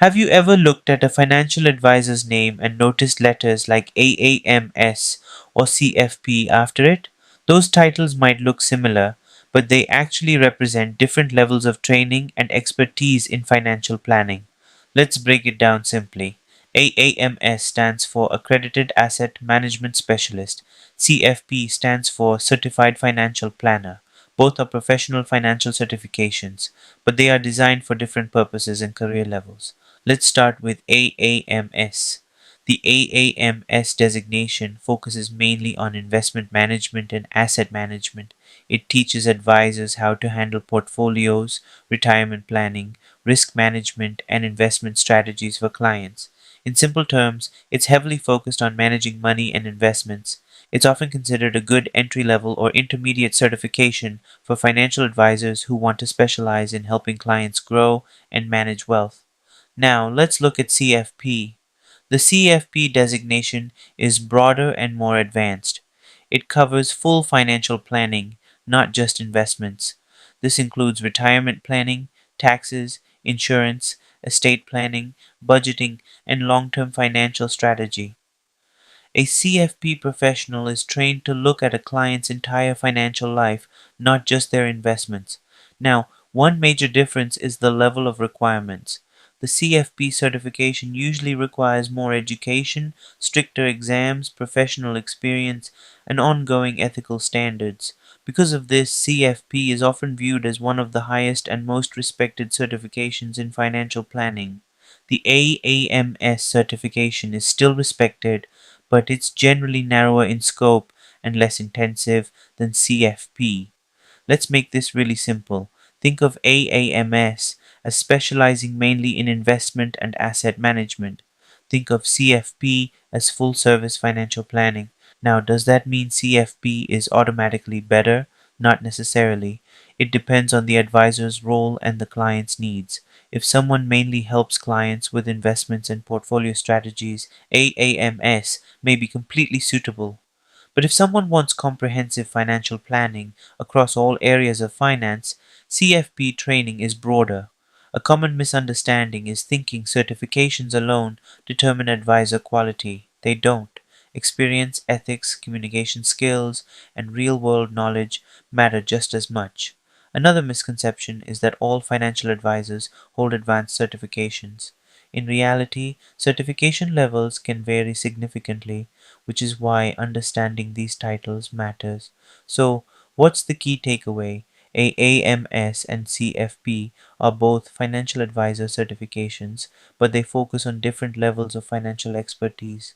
Have you ever looked at a financial advisor's name and noticed letters like AAMS or CFP after it? Those titles might look similar, but they actually represent different levels of training and expertise in financial planning. Let's break it down simply. AAMS stands for Accredited Asset Management Specialist. CFP stands for Certified Financial Planner. Both are professional financial certifications, but they are designed for different purposes and career levels. Let's start with AAMS. The AAMS designation focuses mainly on investment management and asset management. It teaches advisors how to handle portfolios, retirement planning, risk management, and investment strategies for clients. In simple terms, it's heavily focused on managing money and investments. It's often considered a good entry level or intermediate certification for financial advisors who want to specialize in helping clients grow and manage wealth. Now, let's look at CFP. The CFP designation is broader and more advanced. It covers full financial planning, not just investments. This includes retirement planning, taxes, insurance, estate planning, budgeting, and long term financial strategy. A CFP professional is trained to look at a client's entire financial life, not just their investments. Now, one major difference is the level of requirements. The CFP certification usually requires more education, stricter exams, professional experience, and ongoing ethical standards. Because of this, CFP is often viewed as one of the highest and most respected certifications in financial planning. The AAMS certification is still respected, but it's generally narrower in scope and less intensive than CFP. Let's make this really simple. Think of AAMS as specializing mainly in investment and asset management. Think of CFP as full service financial planning. Now, does that mean CFP is automatically better? Not necessarily. It depends on the advisor's role and the client's needs. If someone mainly helps clients with investments and portfolio strategies, AAMS may be completely suitable. But if someone wants comprehensive financial planning across all areas of finance, CFP training is broader. A common misunderstanding is thinking certifications alone determine advisor quality. They don't. Experience, ethics, communication skills, and real world knowledge matter just as much. Another misconception is that all financial advisors hold advanced certifications. In reality, certification levels can vary significantly, which is why understanding these titles matters. So, what's the key takeaway? AAMS and CFP are both financial advisor certifications, but they focus on different levels of financial expertise.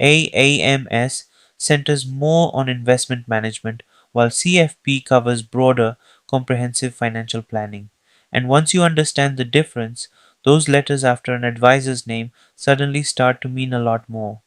AAMS centers more on investment management, while CFP covers broader, comprehensive financial planning. And once you understand the difference, those letters after an advisor's name suddenly start to mean a lot more.